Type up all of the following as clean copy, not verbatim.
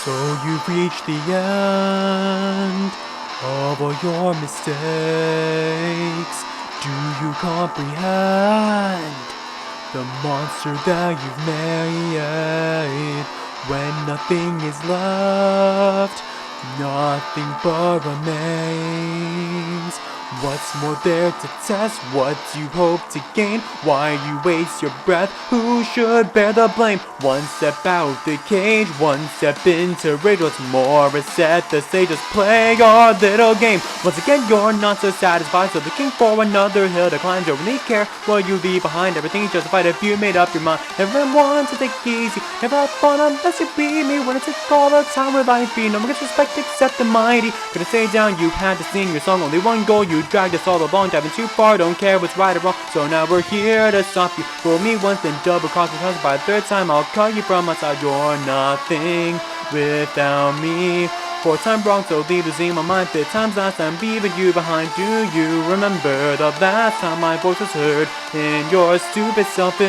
So you've reached the end of all your mistakes. Do you comprehend the monster that you've made? When nothing is left, nothing but remains. What's more there to test? What do you hope to gain? Why you waste your breath? Who should bear the blame? One step out the cage, one step into rage. What's more is set the stage, just play your little game. Once again you're not so satisfied, so looking for another hill to climb. Don't really care what you leave behind, everything's justified if you made up your mind. Everyone wants to take it easy, never have fun unless you beat me. When it's all the time will life be, no one gets respect except the mighty. Couldn't stay down, you had to sing your song, only one goal, you dragged us all along, diving too far, don't care what's right or wrong. So now we're here to stop you. Fool me once, then double cross me twice. By the third time I'll cut you from my side. You're nothing without me. Fourth time wrong, so leave losing my mind. Fifth time's last time leaving you behind. Do you remember the last time my voice was heard in your stupid selfish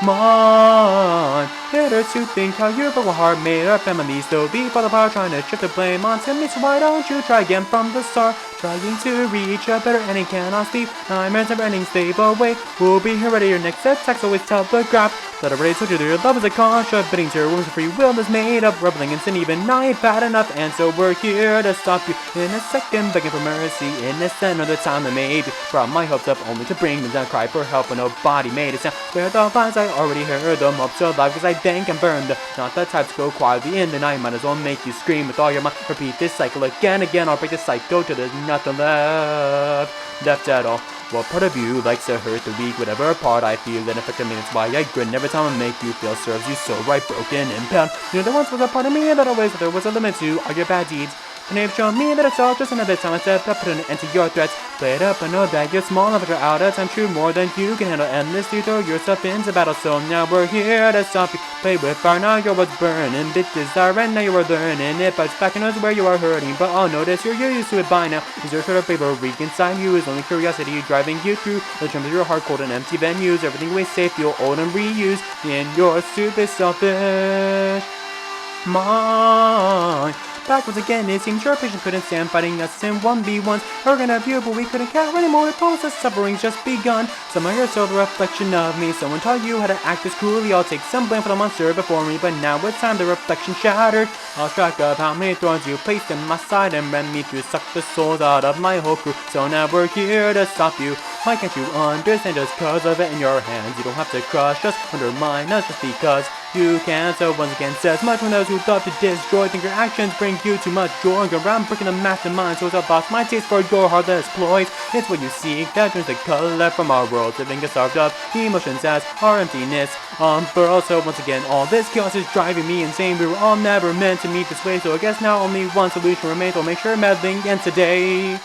mind? It hurts to think how you broke my heart, made our family still be for the power, trying to shift the blame onto me. So why don't you try again from the start? Trying to reach a better ending, cannot sleep. Nightmares never ending, stay away. We'll be here ready. Your next attack's always telegraph. That already told you that your love is a contract, bidding to your wounds of free will is made up, rebelling in sin, even I ain't bad enough. And so we're here to stop you in a second, begging for mercy, innocent of the time that maybe brought my hopes up, only to bring them down. Cry for help when nobody made a sound. Where the lies, I already heard them. Hopes alive, cause I dank and burned. Not the type to go quietly in the night, might as well make you scream with all your might. Repeat this cycle again, I'll break the cycle till there's nothing left at all. What part of you likes to hurt the weak? Whatever part I feel that affected me, that's why I grin every time I make you feel. Serves you so right, broken and pound. You know there once was a part of me that always thought there was a limit to all your bad deeds. And they've shown me that it's all just another time I stepped up, put an end to your threats. Play it up, I know that you're small enough, you're out of time, true more than you can handle. Endlessly throw yourself into battle, so now we're here to stop you. Play with fire, now you're what's burning. Bit desire, and now you are learning. It bites back and knows where you are hurting, but I'll notice you're used to it by now. Is your sort of favor weak inside you? Is only curiosity driving you through the terms of your heart, cold and empty venues. Everything we say, feel old and reused in your stupid selfish mind. Backwards again, it seems your patient couldn't stand fighting us in 1v1s. Arrogant of you, but we couldn't care anymore. I promise the suffering's just begun. Somehow you're still the reflection of me. Someone taught you how to act this cruelly. I'll take some blame for the monster before me, but now it's time the reflection shattered. Lost track of how many thorns you placed in my side and ran me through, sucked the souls out of my whole crew. So now we're here to stop you. Why can't you understand? Just cause of it in your hands, you don't have to crush us, undermine us just because you can. So once again, says much from those who thought to destroy. Think your actions bring you too much joy. Go around breaking the mastermind, so I've lost my taste for your heartless ploys. It's what you seek that turns the color from our world, living a starved up emotions as our emptiness unfurls. So once again, all this chaos is driving me insane. We were all never meant to meet this way, so I guess now only one solution remains. We'll make sure meddling ends today.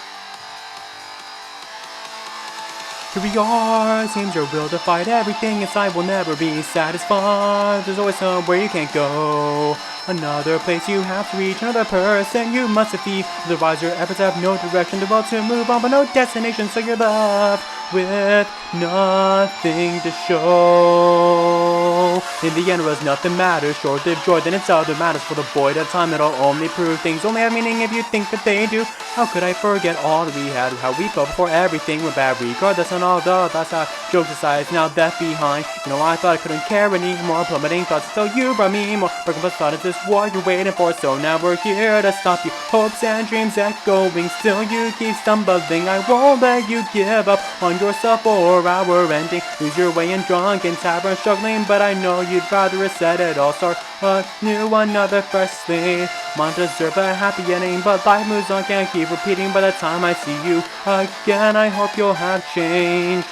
Here we are, seems your will to fight everything inside will never be satisfied. There's always somewhere you can't go, another place you have to reach, another person you must defeat. Otherwise your efforts have no direction, the world to move on but no destination, so you're left with nothing to show. In the end it was nothing matters, short-lived joy, then it's other matters for the void of time that'll only prove things only have meaning if you think that they do. How could I forget all that we had, how we felt before everything went bad, regardless on all the last jokes aside, now left behind. You know I thought I couldn't care anymore, plummeting thoughts until you brought me more. Broken but thought is this what you're waiting for, so now we're here to stop you. Hopes and dreams echoing, still you keep stumbling. I won't let you give up on yourself or our ending. Lose your way in drunken tavern struggling, but I know you'd rather reset it all. Start anew, another fresh slate. Might deserve a happy ending, but life moves on, can't keep repeating. By the time I see you again, I hope you'll have changed.